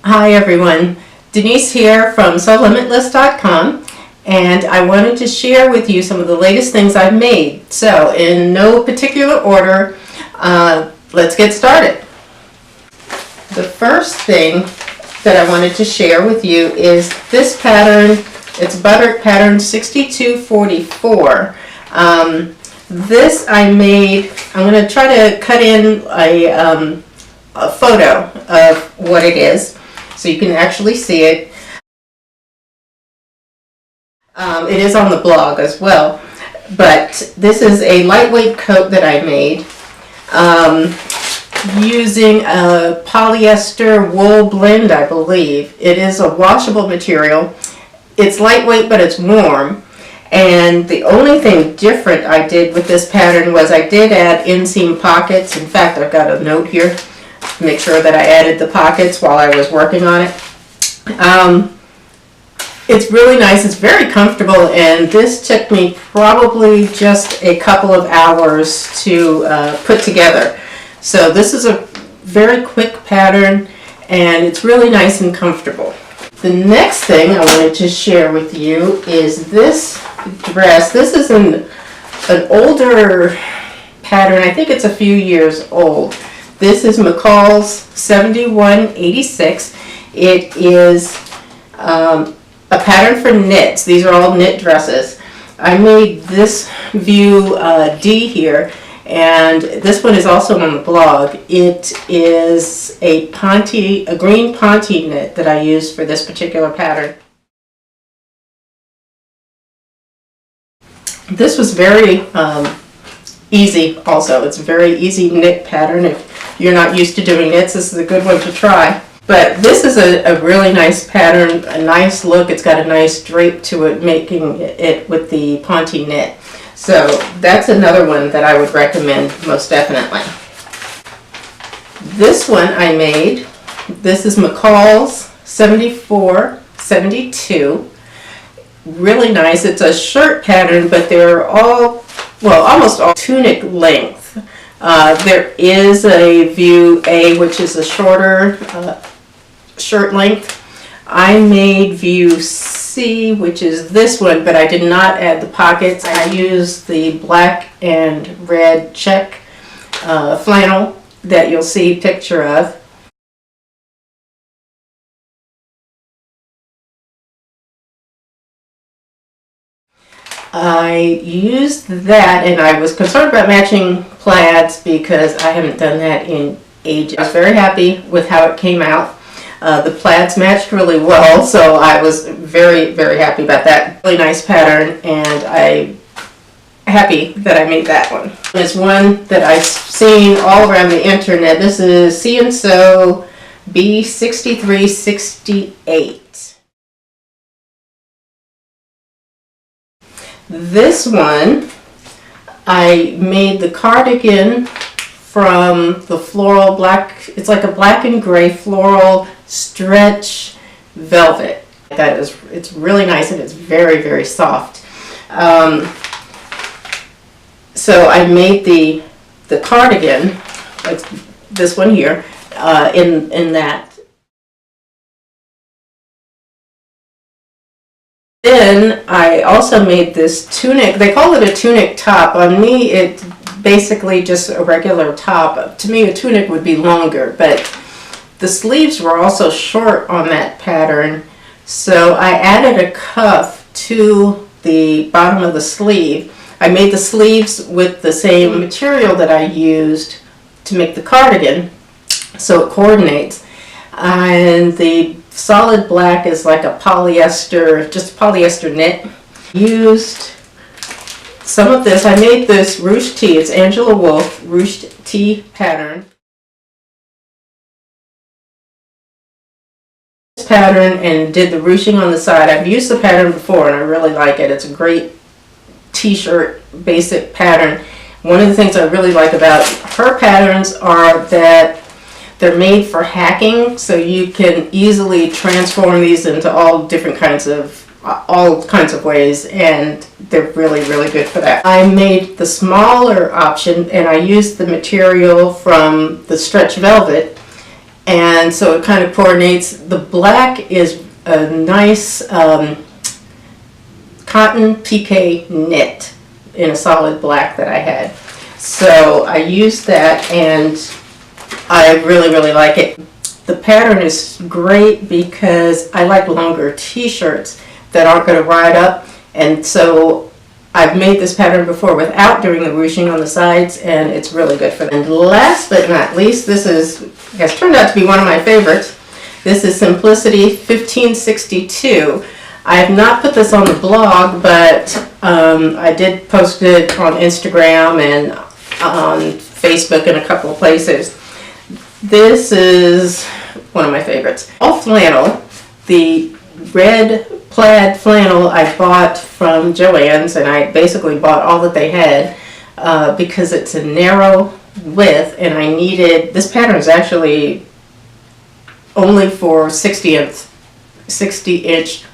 Hi everyone, Denise here from Sewlimitless.com, and I wanted to share with you some of the latest things I've made. So in no particular order, let's get started. The first thing that I wanted to share with you is this pattern. It's Butterick pattern 6244. This I made. I'm going to try to cut in a photo of what it is, so you can actually see it. It is on the blog as well, but this is a lightweight coat that I made using a polyester wool blend, I believe. It is a washable material. It's lightweight, but it's warm. And the only thing different I did with this pattern was I did add inseam pockets. In fact, I've got a note here to make sure that I added the pockets while I was working on it. It's really nice. It's very comfortable, and this took me probably just a couple of hours to put together. So this is a very quick pattern, and it's really nice and comfortable. The next thing I wanted to share with you is this dress. This is an older pattern. I think it's a few years old. This is McCall's 7186. It is a pattern for knits. These are all knit dresses. I made this view D here, and this one is also on the blog. It is a green ponte knit that I used for this particular pattern. This was very easy also. It's a very easy knit pattern. If you're not used to doing knits, this is a good one to try. But this is a really nice pattern, a nice look. It's got a nice drape to it, making it with the ponte knit. So that's another one that I would recommend most definitely. This one I made. This is McCall's 7472. Really nice. It's a shirt pattern, but they're all, well, almost all tunic length. There is a view A, which is a shorter shirt length. I made view C, which is this one, but I did not add the pockets. I used the black and red check flannel that you'll see a picture of. I used that, and I was concerned about matching plaids because I haven't done that in ages. I was very happy with how it came out. The plaids matched really well, so I was very, very happy about that. Really nice pattern, and I'm happy that I made that one. It's one that I've seen all around the internet. This is C&So B6368. This one, I made the cardigan from the floral black. It's like a black and gray floral stretch velvet. It's really nice, and it's very, very soft. So I made the cardigan, like this one here, in that. Then I also made this tunic. They call it a tunic top. On me, it's basically just a regular top. To me, a tunic would be longer, but the sleeves were also short on that pattern, so I added a cuff to the bottom of the sleeve. I made the sleeves with the same material that I used to make the cardigan, so it coordinates. And the solid black is like a polyester, just polyester knit. Used some of this. I made this ruched tee. It's Angela Wolf ruched tee pattern. This pattern, and did the ruching on the side. I've used the pattern before, and I really like it. It's a great t-shirt basic pattern. One of the things I really like about her patterns are that they're made for hacking, so you can easily transform these into all kinds of ways, and they're really, really good for that. I made the smaller option, and I used the material from the stretch velvet, and so it kind of coordinates. The black is a nice cotton pique knit in a solid black that I had. So I used that and I really, really like it. The pattern is great because I like longer t-shirts that aren't going to ride up, and so I've made this pattern before without doing the ruching on the sides, and it's really good for them. And last but not least, this has turned out to be one of my favorites. This is Simplicity 1562. I have not put this on the blog, but I did post it on Instagram and on Facebook and a couple of places. This is one of my favorites. All flannel. The red plaid flannel I bought from Joann's, and I basically bought all that they had because it's a narrow width, and I needed, this pattern is actually only for 60-inch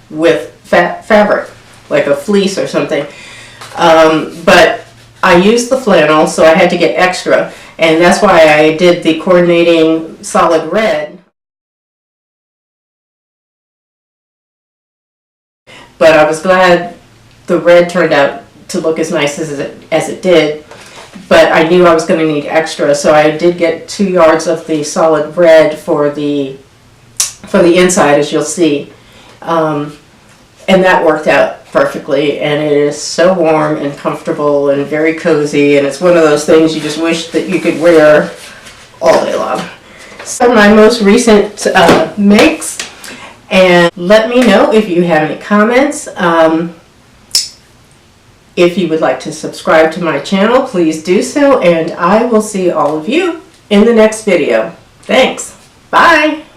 width fabric, like a fleece or something. But I used the flannel, so I had to get extra, and that's why I did the coordinating solid red. But I was glad the red turned out to look as nice as it did. But I knew I was going to need extra, so I did get 2 yards of the solid red for the inside, as you'll see. And that worked out perfectly, and it is so warm and comfortable and very cozy, and it's one of those things you just wish that you could wear all day long. So my most recent makes, and let me know if you have any comments. If you would like to subscribe to my channel, please do so, and I will see all of you in the next video. Thanks. Bye.